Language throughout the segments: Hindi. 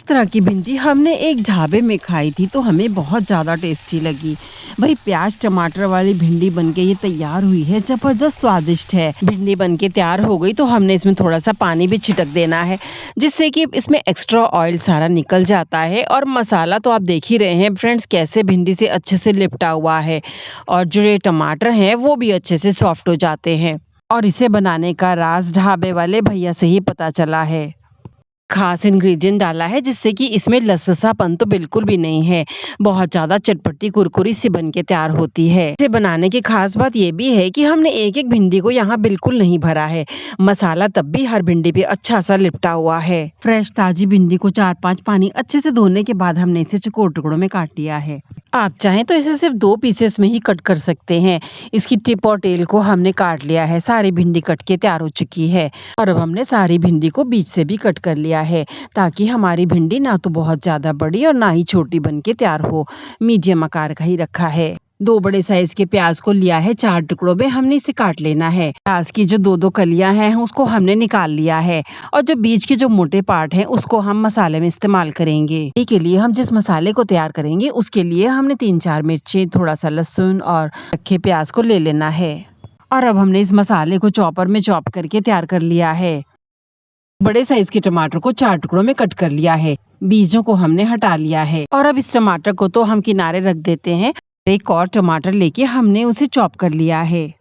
तरह की भिंडी हमने एक ढाबे में खाई थी तो हमें बहुत ज़्यादा टेस्टी लगी। वही प्याज टमाटर वाली भिंडी बनके ये तैयार हुई है, जबरदस्त स्वादिष्ट है। भिंडी बनके तैयार हो गई तो हमने इसमें थोड़ा सा पानी भी छिड़क देना है, जिससे कि इसमें एक्स्ट्रा ऑयल सारा निकल जाता है। और मसाला तो आप देख ही रहे हैं फ्रेंड्स कैसे भिंडी से अच्छे से लिपटा हुआ है, और जो ये टमाटर हैं वो भी अच्छे से सॉफ्ट हो जाते हैं। और इसे बनाने का राज ढाबे वाले भैया से ही पता चला है। खास इंग्रेडिएंट डाला है जिससे कि इसमें लसलसापन तो बिल्कुल भी नहीं है। बहुत ज़्यादा चटपटी कुरकुरी सी बन के तैयार होती है। इसे बनाने की खास बात ये भी है कि हमने एक-एक भिंडी को यहाँ बिल्कुल नहीं भरा है। मसाला तब भी हर भिंडी पे अच्छा सा लिपटा हुआ है। फ्रेश ताजी भिंडी को 4-5 पानी अच्छे से धोने के बाद हमने इसे चौकोर टुकड़ों में काट लिया है। आप चाहें तो इसे सिर्फ 2 पीसेस में ही कट कर सकते हैं। इसकी टिप और टेल को हमने काट लिया है। सारी भिंडी कट के तैयार हो चुकी है और अब हमने सारी भिंडी को बीच से भी कट कर लिया है, ताकि हमारी भिंडी ना तो बहुत ज़्यादा बड़ी और ना ही छोटी बन के तैयार हो। मीडियम आकार का ही रखा है। 2 बड़े साइज के प्याज को लिया है, 4 टुकड़ों में हमने इसे काट लेना है। प्याज की जो 2-2 कलियां हैं उसको हमने निकाल लिया है, और जो बीच के जो मोटे पार्ट हैं उसको हम मसाले में इस्तेमाल करेंगे। इसके लिए हम जिस मसाले को तैयार करेंगे उसके लिए हमने 3-4 मिर्ची, थोड़ा सा लहसुन और रखे प्याज को ले लेना है। और अब हमने इस मसाले को चॉपर में चॉप करके तैयार कर लिया है। बड़े साइज के टमाटर को 4 टुकड़ों में कट कर लिया है। बीजों को हमने हटा लिया है, और अब इस टमाटर को तो हम किनारे रख देते हैं। एक और टमाटर लेके हमने उसे चॉप कर लिया है।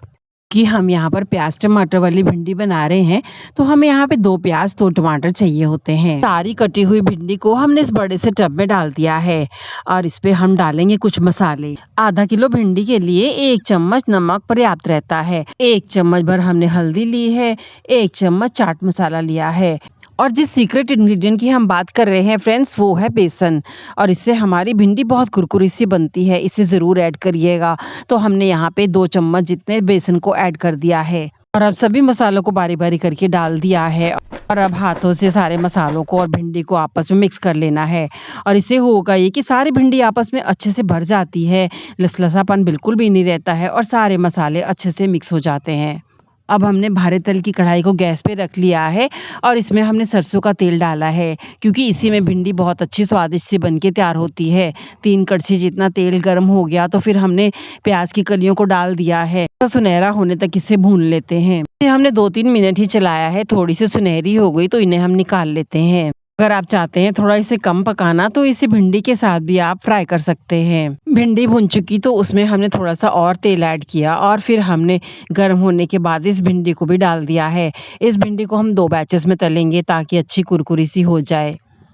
कि हम यहाँ पर प्याज टमाटर वाली भिंडी बना रहे हैं तो हमें यहाँ पे 2 प्याज 2 टमाटर चाहिए होते हैं। सारी कटी हुई भिंडी को हमने इस बड़े से टब में डाल दिया है, और इस पे हम डालेंगे कुछ मसाले। आधा किलो भिंडी के लिए 1 चम्मच नमक पर्याप्त रहता है। 1 चम्मच भर हमने हल्दी ली है। 1 चम्मच चाट मसाला लिया है। और जिस सीक्रेट इंग्रेडिएंट की हम बात कर रहे हैं फ्रेंड्स, वो है बेसन, और इससे हमारी भिंडी बहुत कुरकुरी सी बनती है। इसे ज़रूर ऐड करिएगा। तो हमने यहाँ पे 2 चम्मच जितने बेसन को ऐड कर दिया है, और अब सभी मसालों को बारी-बारी करके डाल दिया है। और अब हाथों से सारे मसालों को और भिंडी को आपस में मिक्स कर लेना है, और इससे होगा ये कि सारी भिंडी आपस में अच्छे से भर जाती है, लसलसापन बिल्कुल भी नहीं रहता है, और सारे मसाले अच्छे से मिक्स हो जाते हैं। अब हमने भारे तल की कढ़ाई को गैस पे रख लिया है, और इसमें हमने सरसों का तेल डाला है, क्योंकि इसी में भिंडी बहुत अच्छी स्वादिष्ट सी बन के तैयार होती है। 3 कड़छी जितना तेल गर्म हो गया तो फिर हमने प्याज की कलियों को डाल दिया है। तो सुनहरा होने तक इसे भून लेते हैं। इसे हमने 2-3 मिनट ही चलाया है। थोड़ी सी सुनहरी हो गई तो इन्हें हम निकाल लेते हैं। अगर आप चाहते हैं थोड़ा इसे कम पकाना तो इसे भिंडी के साथ भी आप फ्राई कर सकते हैं। भिंडी भुन चुकी तो उसमें हमने थोड़ा सा और तेल ऐड किया, और फिर हमने गर्म होने के बाद इस भिंडी को भी डाल दिया है। इस भिंडी को हम 2 बैचेस में तलेंगे ताकि अच्छी कुरकुरी सी हो जाए।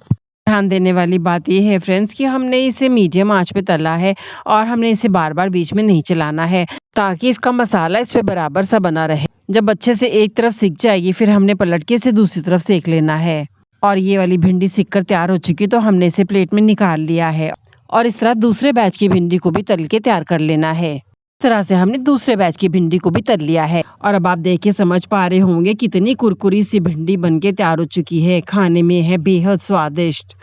ध्यान देने वाली बात ये है फ्रेंड्स कि हमने इसे मीडियम आंच पे तला है, और हमने इसे बार-बार बीच में नहीं चलाना है, ताकि इसका मसाला इस पे बराबर सा बना रहे। जब अच्छे से एक तरफ सिक जाएगी फिर हमने पलट के इसे दूसरी तरफ सेक लेना है। और ये वाली भिंडी सिककर तैयार हो चुकी तो हमने इसे प्लेट में निकाल लिया है, और इस तरह दूसरे बैच की भिंडी को भी तल के तैयार कर लेना है। इस तरह से हमने दूसरे बैच की भिंडी को भी तल लिया है, और अब आप देख के समझ पा रहे होंगे कितनी कुरकुरी सी भिंडी बनके तैयार हो चुकी है। खाने में है बेहद स्वादिष्ट।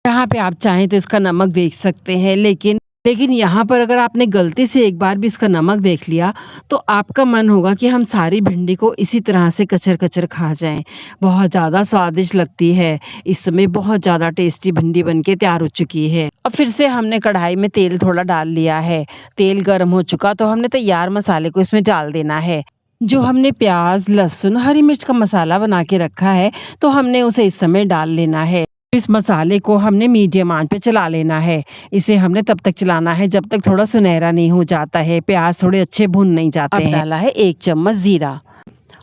यहाँ पे आप चाहें तो इसका नमक देख सकते हैं, लेकिन यहाँ पर अगर आपने गलती से एक बार भी इसका नमक देख लिया तो आपका मन होगा कि हम सारी भिंडी को इसी तरह से कचर-कचर खा जाएं। बहुत ज़्यादा स्वादिष्ट लगती है। इस समय बहुत ज़्यादा टेस्टी भिंडी बनके तैयार हो चुकी है। अब फिर से हमने कढ़ाई में तेल थोड़ा डाल लिया है। तेल गर्म हो चुका तो हमने तैयार मसाले को इसमें डाल देना है। जो हमने प्याज, लहसुन, हरी मिर्च का मसाला बना के रखा है तो हमने उसे इस समय डाल लेना है। इस मसाले को हमने मीडियम आंच पे चला लेना है। इसे हमने तब तक चलाना है जब तक थोड़ा सुनहरा नहीं हो जाता है, प्याज थोड़े अच्छे भुन नहीं जाते हैं। डाला है 1 चम्मच जीरा,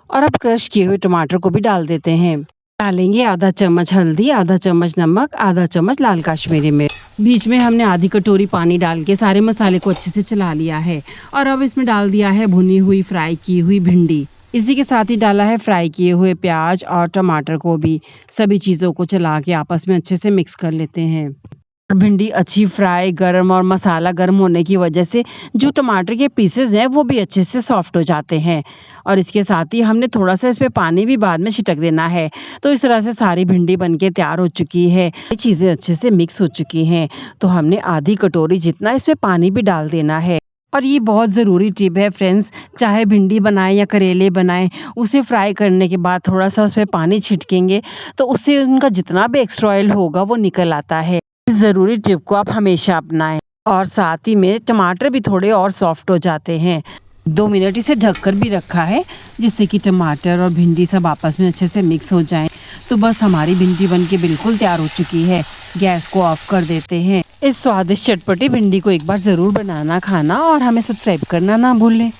और अब क्रश किए हुए टमाटर को भी डाल देते हैं। डालेंगे आधा चम्मच हल्दी, आधा चम्मच नमक, आधा चम्मच लाल कश्मीरी मिर्च। बीच में हमने आधी कटोरी पानी डाल के सारे मसाले को अच्छे से चला लिया है, और अब इसमें डाल दिया है भुनी हुई फ्राई की हुई भिंडी। इसी के साथ ही डाला है फ्राई किए हुए प्याज और टमाटर को भी। सभी चीज़ों को चला के आपस में अच्छे से मिक्स कर लेते हैं। भिंडी अच्छी फ्राई, गर्म और मसाला गर्म होने की वजह से जो टमाटर के पीसेज हैं वो भी अच्छे से सॉफ्ट हो जाते हैं, और इसके साथ ही हमने थोड़ा सा इस पे पानी भी बाद में छिटक देना है। तो इस तरह से सारी भिंडी बनके तैयार हो चुकी है। ये चीज़ें अच्छे से मिक्स हो चुकी हैं, तो हमने आधी कटोरी जितना इसमें पानी भी डाल देना है। और ये बहुत ज़रूरी टिप है फ्रेंड्स, चाहे भिंडी बनाएँ या करेले बनाएँ, उसे फ्राई करने के बाद थोड़ा-सा उसमें पानी छिड़केंगे, तो उससे उनका जितना भी एक्स्ट्रा ऑयल होगा वो निकल आता है। इस ज़रूरी टिप को आप हमेशा अपनाएँ और साथ ही में टमाटर भी थोड़े और सॉफ्ट हो जाते हैं। 2 मिनट इसे ढककर भी रखा है, जिससे कि टमाटर और भिंडी सब आपस में अच्छे से मिक्स हो जाएँ। तो बस हमारी भिंडी बन के बिल्कुल तैयार हो चुकी है। गैस को ऑफ कर देते हैं। इस स्वादिष्ट चटपटी भिंडी को एक बार ज़रूर बनाना, खाना और हमें सब्सक्राइब करना ना भूलें।